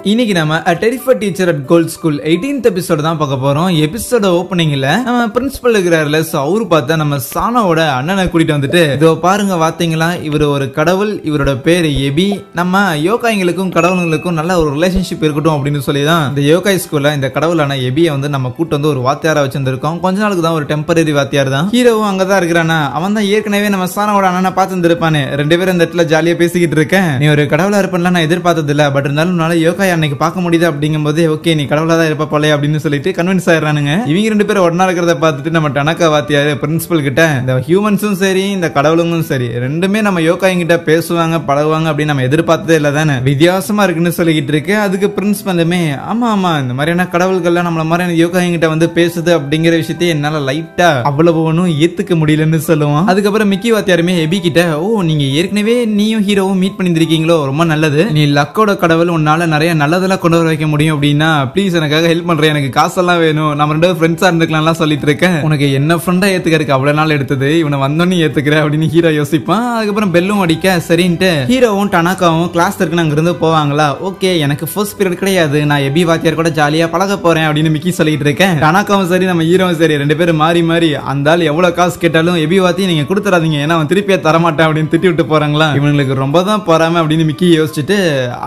இன்னைக்கு நம்ம A Terrified Teacher at Gold School 18th episode தான் பார்க்க போறோம். எபிசோட ஓப்பனிங்ல நம்ம பிரின்சிபல் இருக்கிறாருல, அவரு பார்த்தா நம்ம சானாவோட அண்ணனை கூட்டிட்டு வந்துட்டு, இதோ பாருங்க பாத்தீங்களா, இவர் ஒரு கடவுள், இவரோட பேரு எபி, நம்ம யோகாய்களுக்கும் கடவுளுங்களுக்கும் நல்ல ஒரு ரிலேஷன்ஷிப் இருக்கட்டும் அப்படின்னு சொல்லி தான் இந்த யோகாய் ஸ்கூல்ல இந்த கடவுளான எபியை வந்து நம்ம கூட்டு வந்து ஒரு வாத்தியாரா வச்சிருந்திருக்கோம். கொஞ்ச நாளுக்கு தான், ஒரு டெம்பரரி வாத்தியார் தான். ஹீரோவும் அங்கதான் இருக்கிறானா, அவன் தான் ஏற்கனவே நம்ம சானாவோட அண்ணனை பார்த்துருப்பானு. ரெண்டு பேரும் இந்த இடத்துல ஜாலியா பேசிக்கிட்டு இருக்கேன். நீ ஒரு கடவுளா இருப்பேன்லாம் நான் எதிர்பார்த்தது இல்ல, பட் இருந்தாலும் யோகாய் அன்னைக்கு பார்க்க முடியுது அப்படிங்கும்போது ஓகே நீ கடவுளா தான் இருப்ப போல அப்படின்னு சொல்லிட்டு கன்வின்ஸ் ஆயிடுறானுங்க. இவங்க ரெண்டு பேரும் ஒன்னா இருக்கிறத பார்த்துட்டு நம்ம டனக்கா வாத்தியாரு பிரின்சிபல் கிட்ட, இந்த ஹியூமன்ஸும் சரி இந்த கடவுளுங்களும் சரி ரெண்டுமே நம்ம யோகாய் கிட்ட பேசுவாங்க பழகுவாங்க அப்படின்னு நம்ம எதிர்பார்த்ததே இல்ல தானே, வித்தியாசமா இருக்குன்னு சொல்லிக்கிட்டு இருக்கு. அதுக்கு பிரின்சிபலுமே ஆமா ஆமா இந்த மாதிரியான கடவுள்கள்லாம் நம்மள மாதிரியான யோகாய் கிட்ட வந்து பேசுது அப்படிங்கிற விஷயத்தையே என்னால லைட்டா அவ்வளவு ஒன்றும் ஏத்துக்க முடியலன்னு சொல்லுவான். அதுக்கப்புறம் மிக்கி வாத்தியாருமே எபி கிட்ட, ஓ நீங்க ஏற்கனவே நீயும் ஹீரோவும் மீட் பண்ணிருக்கீங்களோ, ரொம்ப நல்லது, நீ லக்கோட கடவுள், உன்னால நிறைய நல்லதெல்லாம் கொண்டு வர வைக்க முடியும் அப்படின்னா ப்ளீஸ் எனக்காக ஹெல்ப் பண்றேன், எனக்கு காசெல்லாம் வேணும், நம்ம ரெண்டு ஃப்ரெண்ட்ஸா இருந்துக்கலாம் சொல்லிட்டு இருக்கேன், உனக்கு என்ன ஃப்ரெண்டா ஏத்துக்கிறதுக்கு அவ்வளவு நாள் எடுத்தது, இவனை வந்தோன்னு ஏத்துக்கிற அப்படின்னு ஹீரோ யோசிப்பான். அதுக்கப்புறம் பெல்லும் அடிக்க சரின்ட்டு ஹீரோவும் டனாக்காவும் கிளாஸ் இருக்குன்னு அங்க இருந்து போவாங்களா. ஓகே எனக்கு ஃபர்ஸ்ட் பீரியட் கிடையாது, நான் எபி வாத்தியார் கூட ஜாலியா பழக போறேன் அப்படின்னு மிக்கி சொல்லிட்டு இருக்கேன். டனாக்காவும் சரி நம்ம ஹீரோவும் சரி ரெண்டு பேரும் மாறி மாறி அந்த ஆள் எவ்வளவு காசு கேட்டாலும் எபி வாத்தியை நீங்க கொடுத்துறாதீங்க, ஏன்னா அவன் திருப்பியா தரமாட்டான் அப்படின்னு திட்டி விட்டு போறாங்களா. இவங்களுக்கு ரொம்ப தான் போறாம அப்படின்னு மிக்கி யோசிச்சுட்டு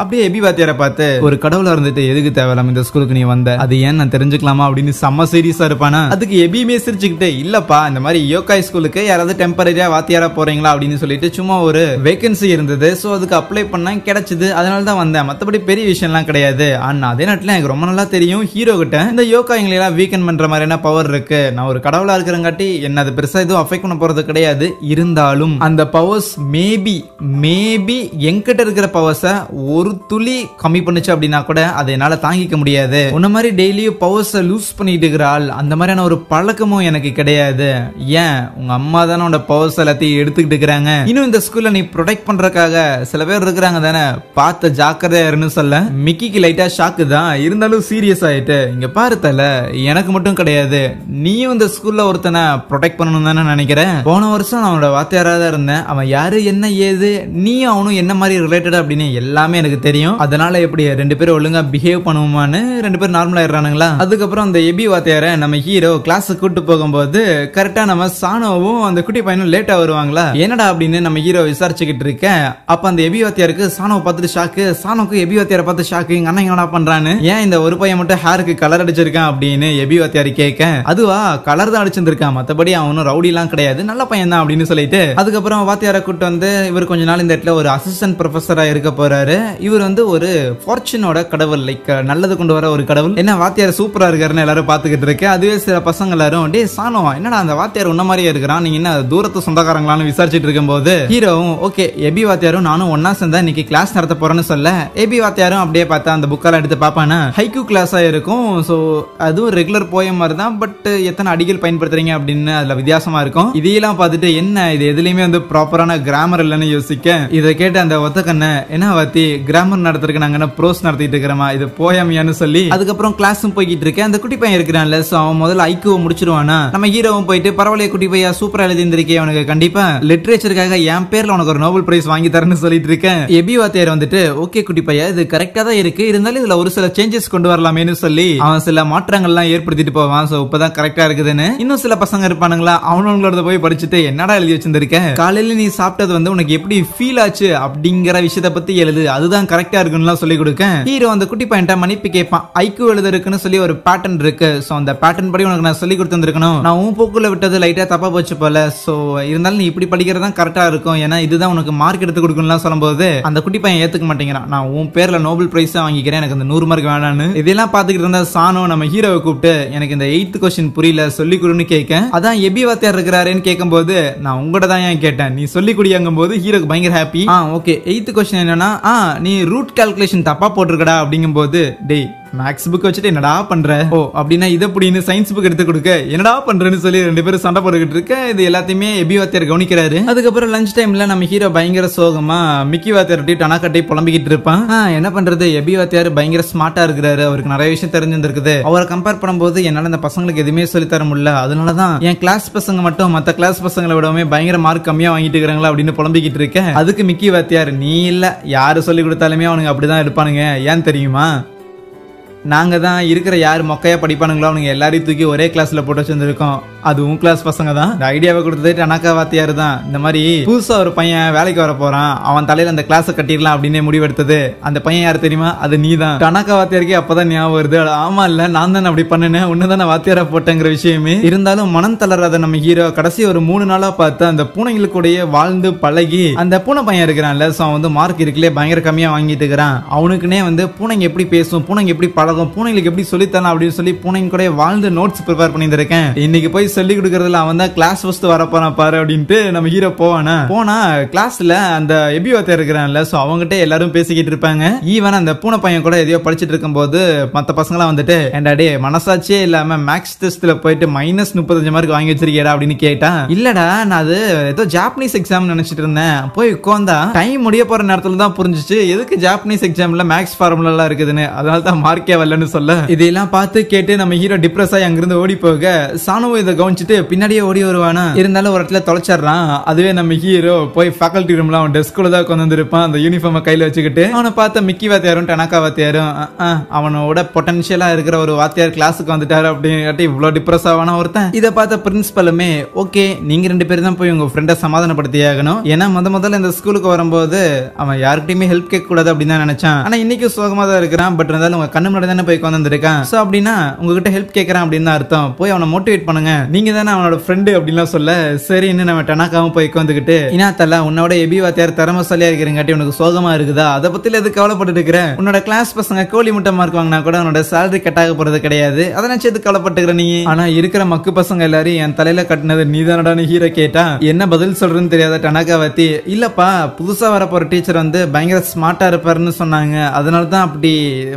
அப்படியே எபி வாத்தியாரை பார்த்து, ஒரு கடவுளா இருந்துட்டு எதுக்கு தேவையில்லாம இந்த ஸ்கூலுக்கு நீ வந்த, அது ஏன் நான் தெரிஞ்சுக்கலாமா அப்படின்னு செம்ம சீரியஸா இருப்பானா. அதுக்கு எபியுமே சிரிச்சுக்கிட்டு, இல்லப்பா இந்த மாதிரி யோகாய் ஸ்கூலுக்கு யாராவது டெம்பரரியா வாத்தியாரா போறீங்களா அப்படின்னு சொல்லிட்டு சும்மா ஒரு வேகன்சி இருந்தது, சோ அதுக்கு அப்ளை பண்ணா கிடைச்சது, அதனால தான் வந்தேன், மத்தபடி பெரிய விஷயம்லாம் கிடையாது. ஆனா அதே நேரத்துல எனக்கு ரொம்ப நல்லா தெரியும் ஹீரோ கிட்ட இந்த யோகாய்களை எல்லாம் வீக்கன் பண்ற மாதிரியான பவர் இருக்கு, நான் ஒரு கடவுளா இருக்கிறங்காட்டி என்ன அது பெருசா எதுவும் அஃபெக்ட் பண்ண போறது கிடையாது, இருந்தாலும் அந்த பவர்ஸ் மேபி என்கிட்ட இருக்கிற பவர்ஸை ஒரு துளி கம்மி பண்ணுச்சு அப்படின்னா கூட அதை என்னால தாங்கிக்க முடியாது. உன்ன மாதிரி டெய்லியும் பவர்ஸை லூஸ் பண்ணிட்டு இருக்கிறாள், அந்த மாதிரியான ஒரு பழக்கமும் எனக்கு கிடையாது. ஏன் உங்க அம்மா தானே உன்னோட பவர்ஸ் எல்லாத்தையும் எடுத்துக்கிட்டு இருக்கிறாங்க, இன்னும் இந்த ஸ்கூல்ல நீ ப்ரொடெக்ட் பண்றதுக்காக சில பேர் இருக்கிறாங்க தானே, பார்த்து ஜாக்கிரதையா இருன்னு சொல்ல மிக்கிக்கு லைட்டா ஷாக்கு தான், இருந்தாலும் சீரியஸ் ஆயிட்டு, இங்க பாரு தல எனக்கு மட்டும் கிடையாது, நீயும் இந்த ஸ்கூல்ல ஒருத்தனை ப்ரொடெக்ட் பண்ணணும் தானே நினைக்கிறேன். போன வருஷம் அவனோட வாத்தியாரா தான் இருந்தேன், அவன் யாரு என்ன ஏது நீயும் அவனும் என்ன மாதிரி ரிலேட்டட் அப்படின்னு எல்லாமே எனக்கு தெரியும், அதனால எப்படி ரெண்டு பேரும் ஒழுங்கா பிஹேவ் பண்ணுவோமான்னு ரெண்டு பேரும் நார்மலா ஆயிடுறானுங்களா. அதுக்கப்புறம் அந்த எபி வாத்தியார நம்ம ஹீரோ கிளாஸுக்கு கூட்டு போகும்போது கரெக்டா நம்ம சானோவும் அந்த குட்டி பையனும் லேட்டா வருவாங்களா. என்னடா அப்படின்னு நம்ம ஹீரோ விசாரிச்சுக்கிட்டு இருக்கேன். அப்ப அந்த எபி வாத்தியாருக்கு சானோவை பார்த்துட்டு ஷாக்கு, சானோக்கு எபி வாத்தியாரை பார்த்து ஷாக்கு, எங்க அண்ணன் என்னடா பண்றான்னு, ஏன் இந்த ஒரு பையன் மட்டும் ஹேருக்கு கலர் அடிச்சிருக்கான் அப்படின்னு எபி வாத்தியாரு கேட்க, அதுவா கலர் தான் அடிச்சிருக்கான், மத்தபடி அவனும் ரவுடி எல்லாம் கிடையாது, நல்ல பையன் தான் அப்படின்னு சொல்லிட்டு அதுக்கப்புறம் வாத்தியாரை கூட்டு வந்து இவர் கொஞ்ச நாள் இந்த இடத்துல ஒரு அசிஸ்டன்ட் ப்ரொஃபஸரா இருக்க போறாரு. இவர் வந்து ஒரு ஃபார்ச்சூனோட கடவுள், லைக் நல்லது கொண்டு வர ஒரு கடவுள். என்ன வாத்தியார் சூப்பரா இருக்காருன்னு எல்லாரும் பாத்துக்கிட்டு இருக்கு. அதுவே சில பசங்க எல்லாரும், டே சானோ என்னடா அந்த வாத்தியார் உன்ன மாதிரியே இருக்கிறான், நீங்க என்ன தூரத்து சொந்தக்காரங்களான்னு விசாரிச்சுட்டு இருக்கும் போது ஹீரோவும் ஓகே எபி வாத்தியாரும் நானும் ஒன்னா சேர்ந்தா இன்னைக்கு கிளாஸ் நடத்த போறேன்னு சொல்ல, எபி வாத்தியாரும் அப்படியே பார்த்தா அந்த புக்கெல்லாம் எடுத்து பாப்பானா ஹைக்கூ கிளாஸா இருக்கும். சோ அதுவும் ரெகுலர் போயம் மாதிரி தான், பட் எத்தனை அடிகள் பயன்படுத்துறீங்க அப்படின்னு அதுல வித்தியாசமா இருக்கும். இதையெல்லாம் பார்த்துட்டு என்ன இது எதுலயுமே வந்து ப்ராப்பரான கிராமர் இல்லைன்னு யோசிக்க, இதை கேட்டு அந்த ஒத்த கண்ண என்ன வாத்தி கிராமர் நடத்துறதுக்கு நாங்க ப்ரோஸ் நடத்திட்டு இருக்கிறோமா, இது போயமியான்னு சொல்லி அதுக்கப்புறம் கிளாஸும் போய்கிட்டு இருக்கேன். அந்த குட்டி பையன் இருக்கிறான்ல, சோ அவன் முதல்ல ஐக்குவை முடிச்சிருவானா. நம்ம ஹீரோவும் போயிட்டு பரவாயில்ல குட்டி பையா சூப்பரா எழுதிருக்கே, அவனுக்கு கண்டிப்பா லிட்டரேச்சருக்காக என் பேர்ல உனக்கு ஒரு நோபல் பிரைஸ் வாங்கி தரேன்னு சொல்லிட்டு இருக்கேன். எபி வாத்தியார் வந்துட்டு ஓகே குட்டி பையா இது கரெக்டா தான் இருக்கு, இருந்தாலும் இதுல ஒரு சில சேஞ்சஸ் கொண்டு வரலாமேன்னு சொல்லி அவன் சில மாற்றங்கள்லாம் ஏற்படுத்திட்டு போவான். சோ இப்பதான் கரெக்டா இருக்குதுன்னு இன்னும் சில பசங்க இருப்பானுங்களா, அவனோட போய் படிச்சுட்டு என்னடா எழுதி வச்சிருக்க, காலையில நீ சாப்பிட்டது வந்து உனக்கு எப்படி ஃபீல் ஆச்சு அப்படிங்கிற விஷயத்த பத்தி எழுது, அதுதான் கரெக்டா இருக்குன்னு சொல்லி கொடுக்க ஹீரோ அந்த குட்டி பையன்ட்ட மன்னிப்பு கேட்பான். ஐக்கு எழுதுறதுக்குன்னு சொல்லி ஒரு பேட்டர்ன் இருக்கு, சோ அந்த பேட்டர்ன் படி உனக்கு நான் சொல்லி கொடுத்துருக்கணும், நான் உன் போக்குல விட்டது லைட்டா தப்பா போச்சு போல, சோ இருந்தாலும் நீ இப்படி படிக்கிறது தான் கரெக்டா இருக்கும், ஏன்னா இதுதான் உனக்கு மார்க் எடுத்து கொடுக்கணும்லாம் சொல்லும்போது அந்த குட்டி பையன் ஏத்துக்க மாட்டேங்கிறான். நான் உன் பேர்ல நோபல் பிரைஸ் வாங்கிக்கிறேன், எனக்கு அந்த 100 மார்க் வேணான்னு. இதெல்லாம் பாத்துக்கிட்டு இருந்தா சானோ நம்ம ஹீரோவை கூப்பிட்டு எனக்கு இந்த 8th கொஸ்டின் புரியல சொல்லி கொடுன்னு கேட்க, அதான் எபி வாத்தியார் இருக்கிறாருன்னு கேட்கும் போது நான் உங்கள்கிட்ட தான் ஏன் கேட்டேன், நீ சொல்லி குடியாங்கும் போது ஹீரோக்கு பயங்கர ஹாப்பி. ஓகே 8th கொஸ்டின் என்னன்னா, நீ ரூட் கால்குலேஷன் தப்பா போட்டிருக்கடா அப்படிங்கும் போது, டேய் மேக்ஸ் புக் வச்சுட்டு என்னடா பண்ற, ஓ அப்படின்னா இதை புடின்னு சயின்ஸ் புக் எடுத்து கொடுக்க என்னடா பண்றேன்னு சொல்லி 2 பேரும் சண்டை போட்டுக்கிட்டு இருக்க. இது எல்லாத்தையுமே எபி வாத்தியார் கவனிக்கிறாரு. அதுக்கப்புறம் லஞ்ச் டைம்ல நம்ம ஹீரோ பயங்கர சோகமா மிக்கி வாத்தியார் டனாக்கட்டை புலம்பிக்கிட்டு இருப்பான். என்ன பண்றது, எபி வாத்தியார் பயங்கர ஸ்மார்ட்டா இருக்கிறாரு, அவருக்கு நிறைய விஷயம் தெரிஞ்சிருக்குது. அவரை கம்பேர் பண்ணும்போது என்னால இந்த பசங்களுக்கு எதுவுமே சொல்லி தர முடியல, அதனாலதான் என் கிளாஸ் பசங்க மட்டும் மத்த கிளாஸ் பசங்களை விடவே பயங்கர மார்க் கம்மியா வாங்கிட்டு இருக்காங்களா அப்படின்னு புலம்பிக்கிட்டு இருக்கேன். அதுக்கு மிக்கி வாத்தியார், நீ இல்ல யாரு சொல்லி கொடுத்தாலுமே அவனுங்க அப்படிதான் எடுப்பானுங்க, ஏன் தெரியுமா, நாங்க தான் இருக்கிற யார் மொக்கையா படிப்பானுங்களோ அவனுங்க எல்லாரையும் தூக்கி ஒரே கிளாஸ்ல போட்டு வச்சிருந்திருக்கோம், அதுவும் கிளாஸ் பசங்க தான். இந்த ஐடியாவை கொடுத்தது டனாக்கா வாத்தியார் தான். இந்த மாதிரி புதுசா ஒரு பையன் வேலைக்கு வர போறான், அவன் தலையில அந்த கிளாஸை கட்டிடலாம் அப்படின்னு முடிவெடுத்தது அந்த பையன் யாரு தெரியுமா, அது நீ தான். டனாக்கா வாத்தியாருக்கே அப்பதான் ஞாபகம் வருது, ஆமா இல்ல நான் தானே அப்படி பண்ணேன், உன்னதான வாத்தியாரா போட்டேங்கிற விஷயமே. இருந்தாலும் மனம் தளராத நம்ம ஹீரோ கடைசி ஒரு 3 நாளா பார்த்து அந்த பூனைகளுக்குடைய வாழ்ந்து பழகி அந்த பூனை பையன் இருக்கிறான்ல, அவன் வந்து மார்க் இருக்குல்லே பயங்கர கம்மியா வாங்கிட்டு இருக்கிறான். அவனுக்குனே வந்து பூனைங்க எப்படி பேசும், பூனைங்க எப்படி பழகும், பூனைகளுக்கு எப்படி சொல்லித்தரலாம் அப்படின்னு சொல்லி பூனைங்க கூட வாழ்ந்து நோட்ஸ் ப்ரிப்பேர் பண்ணியிருக்கேன். இன்னைக்கு போய் சொல்லி கொடுக்கறதுல அவன் தான் கிளாஸ் ஃபர்ஸ்ட் வரப்போறான் பாரு அப்படின்ட்டு நம்ம ஹீரோ போனா கிளாஸ்ல அந்த எபி வாத்தியார் இருக்கிறான்ல, சோ அவங்ககிட்ட எல்லாரும் பேசிக்கிட்டு இருப்பாங்க. ஈவன் அந்த பூனை பையன் கூட எதையோ படிச்சிட்டு இருக்கும் போது மத்த பசங்களாம் வந்துட்டு, ஏண்டாடே மனசாட்சியே இல்லாம மேக்ஸ் டெஸ்ட்ல போயிட்டு -35 மார்க் வாங்கி வச்சிருக்கியா அப்படின்னு கேட்டா, இல்லடா நான் அது ஏதோ ஜாப்பனீஸ் எக்ஸாம் நினைச்சிட்டு இருந்தேன், போய் உட்கார்ந்தா டைம் முடிய போற நேரத்துல தான் புரிஞ்சிச்சு எதுக்கு ஜாப்பனீஸ் எக்ஸாம்ல மேக்ஸ் ஃபார்முலா எல்லாம் இருக்குதுன்னு, அதனால தான் மார்க்கே வரலன்னு சொல்ல. இதெல்லாம் பார்த்து கேட்டு நம்ம ஹீரோ டிப்ரெஸ் ஆகி அங்கிருந்து ஓடி போக சானுவும் இதை கவனிச்சுட்டு பின்னாடியே ஓடி வருவானா. இருந்தாலும் ஒரு இடத்துல தொலைச்சிடறான். அதுவே நம்ம ஹீரோ போய் ஃபேக்கல்டி ரூம்ல அவன் டெஸ்க்ல தான் கொண்டு வந்திருப்பான், அந்த யூனிஃபார்மை கையில வச்சுக்கிட்டு. அவனை பார்த்த மிக்கி வாத்தியாரும் டனாக்கா வாத்தியாரும், அவனோட பொட்டன்ஷியலா இருக்கிற ஒரு வாத்தியார் கிளாஸுக்கு வந்துட்டாரு அப்படின்னு இவ்வளவு டிப்ரெஸ் ஆவானா ஒருத்தன். இதை பார்த்த பிரின்சிபலுமே, ஓகே நீங்க 2 பேரும் தான் போய் உங்க ஃப்ரெண்டை சமாதானப்படுத்தி ஆகணும், ஏன்னா முதல்ல இந்த ஸ்கூலுக்கு வரும்போது அவன் யாருக்கிட்டையுமே ஹெல்ப் கேட்க கூடாது அப்படின்னு தான் நினைச்சான், ஆனா இன்னைக்கு சோகமா தான் இருக்கிறான், பட் இருந்தாலும் உங்க கண்ணு முன்னாடி தானே போய் வந்திருக்கான், சோ அப்படின்னா உங்ககிட்ட ஹெல்ப் கேட்கறான் அப்படின்னு தான் அர்த்தம், போய் அவனை மோட்டிவேட் பண்ணுங்க, நீங்க தானே அவனோட ஃப்ரெண்டு அப்படின்லாம் சொல்ல. சரின்னு நம்ம டனாக்காவும் போய் வந்துகிட்டு, இனாத்தல உன்னோட எபி வாத்தியார் திறமைசாலியா இருக்கிறங்காட்டி உனக்கு சோகமா இருக்குதா, அதை பத்தில எது கவலைப்பட்டு இருக்கிற, உன்னோட கிளாஸ் பசங்க கோழி முட்டை மார்க் வாங்கினா கூட உன்னோட சேலரி கட் ஆக போறது கிடையாது, அதனால எது கவலைப்பட்டுக்கிற நீ, ஆனா இருக்கிற மக்கு பசங்க எல்லாரும் என் தலையில கட்டினது நீ தானடான்னு ஹீரோ கேட்டா என்ன பதில் சொல்றதுன்னு தெரியாத டனாக்கா வாத்தி, இல்லப்பா புதுசா வர போற டீச்சர் வந்து பயங்கர ஸ்மார்ட்டா இருப்பாருன்னு சொன்னாங்க, அதனால தான் அப்படி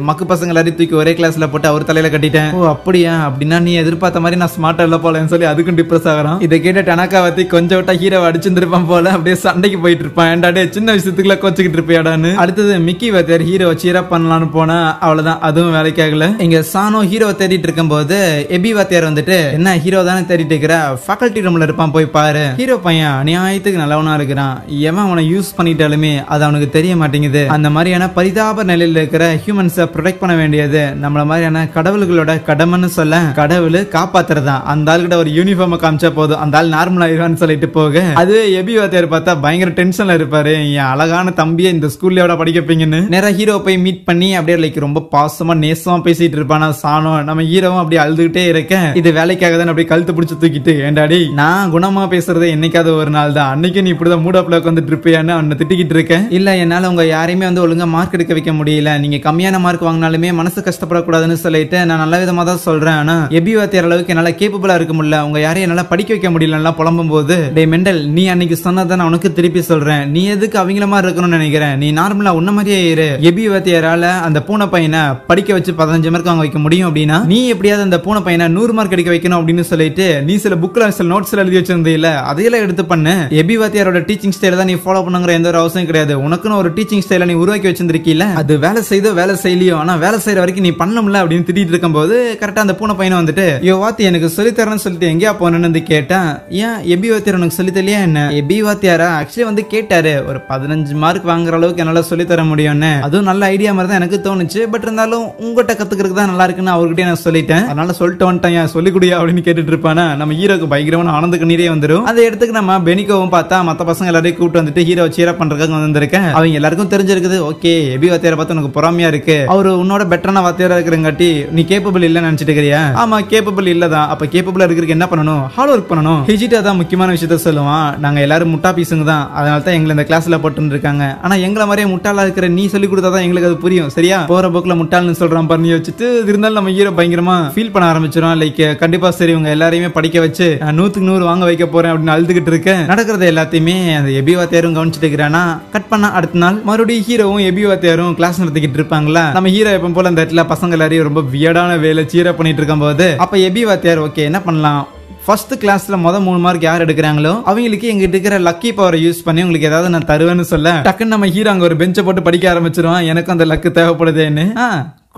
மக்கு பசங்க எல்லாரையும் தூக்கி ஒரே கிளாஸ்ல போட்டு அவர் தலையில கட்டிட்டேன். ஓ அப்படியா, அப்படின்னா நீ எதிர்பார்த்த மாதிரி நான் ஸ்மார்ட்டா இல்ல போலன்னு சொல்லி அதுக்கும் டிப்ரெஸ் ஆகிறான். இதை கேட்ட டனாக்கா வாத்தி கொஞ்சம் விட்டா ஹீரோ அடிச்சிருப்பான் போல, அப்படியே சண்டைக்கு போயிட்டு இருப்பான், ஏண்டாடே சின்ன விஷயத்துக்குள்ள கோச்சிக்கிட்டு இருப்பியாடான்னு. அடுத்தது மிக்கி வாத்தியார் ஹீரோ சீரா பண்ணலான்னு போனா அவ்வளவுதான், அதுவும் வேலைக்கு ஆகல. இங்க சானோ ஹீரோ தேடிட்டு இருக்கும் போது எபி வாத்தியார் வந்துட்டு, என்ன ஹீரோ தானே தேடிட்டு இருக்கிற, ஃபேக்கல்டி ரூம்ல இருப்பான் போய் பாரு. ஹீரோ பையன் அநியாயத்துக்கு நல்லவனா இருக்கிறான், எவன் அவனை யூஸ் பண்ணிட்டாலுமே அது அவனுக்கு தெரிய மாட்டேங்குது. அந்த மாதிரியான பரிதாப நிலையில இருக்கிற ஹியூமன்ஸை ப்ரொடெக்ட் பண்ண வேண்டியது நம்மள மாதிரியான கடவுள்களோட கடமைன்னு சொல்ல, கடவுள் காப்பாத்துறதா. அந்த ஆள்கிட்ட ஒரு யூனிஃபார்ம் காமிச்சா போதும், அந்த ஆள் நார்மல் ஆயிடுவான்னு சொல்லிட்டு போக, அது எபி வாத்தியார் பார்த்தா பயங்கர டென்ஷன்ல இருப்பாரு, என் அழகான தம்பியை இந்த ஸ்கூல்ல படிக்கப்பீங்கன்னு நேரா ஹீரோ போய் மீட் பண்ணி அப்படியே லைக் ரொம்ப பாசமா நேசமா பேசிட்டு இருப்பானா சானோ. நம்ம ஹீரோவும் அப்படியே அழுதுகிட்டே இருக்கேன், இது வேலைக்காக தான் அப்படியே கழுத்து பிடிச்சு தூக்கிட்டு, ஏண்டாடி நான் குணமா பேசுறது என்னைக்காவது ஒரு நாள் தான், அன்னைக்கு நீ இப்படிதான் மூடாப்ல வந்துட்டு இருப்பியான்னு அவனை திட்டிக்கிட்டு இருக்கேன். இல்ல என்னால உங்க யாரையுமே வந்து ஒழுங்கா மார்க் எடுக்க வைக்க முடியல, நீங்க கம்மியான மார்க் வாங்கினாலுமே மனசு கஷ்டப்படக்கூடாதுன்னு சொல்லிட்டு நான் நல்ல விதமா தான் சொல்றேன், ஆனா எபி வாத்தியார் அளவுக்கு என்னால கேப்பபிளா இருக்க முடியல, உங்க யாரையும் என்னால படிக்க வைக்க முடியல புலம்பும் போது, டே மெண்டல் நீ அன்னைக்கு சொன்னதை நான் உனக்கு திருப்பி சொல்றேன், நீ எதுக்கு அவங்கள மாதிரி இருக்கணும்னு நினைக்கிறேன், நீ நார்மலா உன்ன மாதிரியே இரு. எபி வாத்தியாரால அந்த பூனை பையனை படிக்க வச்சு 15 மார்க் வாங்க வைக்க முடியும் அப்படின்னா நீ எப்படியாவது அந்த பூனை பையனை 100 மார்க் எடுக்க வைக்கணும் அப்படின்னு சொல்லிட்டு நீ சில புக்ல சில நோட்ஸ்ல எழுதி வச்சிருந்தீல அதையெல்லாம் எடுத்து பண்ணு. எபி வாத்தியாரோட டீச்சிங் ஸ்டைல தான் நீ ஃபாலோ பண்ணுங்கிற எந்த ஒரு அவசியம் கிடையாது, உனக்குன்னு ஒரு டீச்சிங் ஸ்டைல நீ உருவாக்கி வச்சிருக்கீல, அது வேலை செய்தோ வேலை செய்யலையோ ஆனா வேலை செய்யற வரைக்கும் நீ பண்ணணும்ல அப்படின்னு திட்டிட்டு இருக்கும் போது கரெக்டா அந்த பூனை பையனை வந்துட்டு, யோ வாத்தி எனக்கு சொல்லித்தரேன்னு சொல்லிட்டு எங்கேயா போனேன்னு வந்து கேட்டேன். ஏன் எபி வாத்தியார் உனக்கு சொல்லி தெரியலையா என்ன? எபி வாத்தியாரா ஆக்சுவலி வந்து கேட்டாரு, ஒரு 15 மார்க் வாங்குற அளவுக்கு என்னால சொல்லி தர முடியும்னு. அதுவும் நல்ல ஐடியா மாதிரி தான் எனக்கு தோணுச்சு, பட் இருந்தாலும் உங்ககிட்ட கத்துக்கிறதுக்கு தான் நல்லா இருக்குன்னு அவர்கிட்ட நான் சொல்லிட்டேன், அதனால சொல்லிட்டு வந்துட்டேன், சொல்லி குடியா அப்படின்னு கேட்டுட்டு இருப்பானா. நம்ம ஹீரோக்கு பயங்கரமான ஆனந்த கண்ணீரே வந்துடும். அதை எடுத்துக்கு நம்ம பெனிகோவும் பார்த்தா மத்த பசங்க எல்லாரையும் கூப்பிட்டு வந்துட்டு ஹீரோ சீரா பண்றதுக்காக வந்திருக்கேன். அவங்க எல்லாருக்கும் தெரிஞ்சிருக்குது, ஓகே எபி வாத்தியாரை பார்த்து உனக்கு பொறாமையா இருக்கு, அவரு உன்னோட பெட்டரான வாத்தியாரா இருக்கிறங்காட்டி நீ கேப்பபிள் இல்லன்னு நினைச்சிட்டு இருக்கிறியா? ஆமா கேப்பபிள் இல்லதான், அப்ப கேப்பபிளா இருக்கிறதுக்கு என்ன பண்ணணும்? ஹார்ட் ஒர்க் பண்ணணும். ஹிஜிட்டா தான் முக்கியமான விஷயத்த சொல்லுவான், நாங்க எல்லாரும் முட்டா பீஸுங்க தான், அதனால தான் எங்களை இந்த கிளாஸ்ல போட்டு இருக்காங்க, ஆனா எங்களை மாதிரியே முட்டாளா இருக்கிற நீ சொல்லி கொடுத்தாதான் எங்களுக்கு அது புரியும், சரியா? போற போக்குல முட்டாள்னு சொல்றான் பண்ணி வச்சுட்டு இருந்தாலும் நம்ம ஹீரோ பயங்கரமா ஃபீல் பண்ண ஆரம்பிச்சிடும். லைக் கண்டிப்பா சரி உங்க எல்லாரையுமே படிக்க வச்சு 100க்கு 100 வாங்க வைக்க போறேன் அப்படின்னு அழுதுகிட்டு இருக்க. நடக்கிறது எல்லாத்தையுமே அந்த எபி வாத்தியாரும் கவனிச்சுட்டு இருக்கிறானா. கட் பண்ண அடுத்த நாள் மறுபடியும் ஹீரோவும் எபி வாத்தியாரும் கிளாஸ் நடத்திக்கிட்டு இருப்பாங்களா. நம்ம ஹீரோ எப்ப போல அந்த இடத்துல பசங்க எல்லாரையும் ரொம்ப வியர்டான வேலை சீர பண்ணிட்டு இருக்கும் போது அப்ப எபி வாத்தியார் ஓகே என்ன பண்ணலாம், ஃபர்ஸ்ட் கிளாஸ்ல 3 மார்க் யார் எடுக்கிறாங்களோ அவங்களுக்கு எங்கிட்ட இருக்கிற லக்கி பவரை யூஸ் பண்ணி உங்களுக்கு ஏதாவது நான் தருவேன்னு சொல்ல டக்குன்னு நம்ம ஹீரோ அங்க ஒரு பெஞ்சை போட்டு படிக்க ஆரம்பிச்சிருவான். எனக்கு அந்த லக்கு தேவைப்படுதேன்னு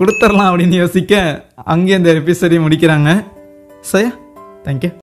கொடுத்துடலாம் அப்படின்னு யோசிக்க அங்கே இந்த எபிசோடையும் முடிக்கிறாங்க. சரியா, தேங்க்யூ.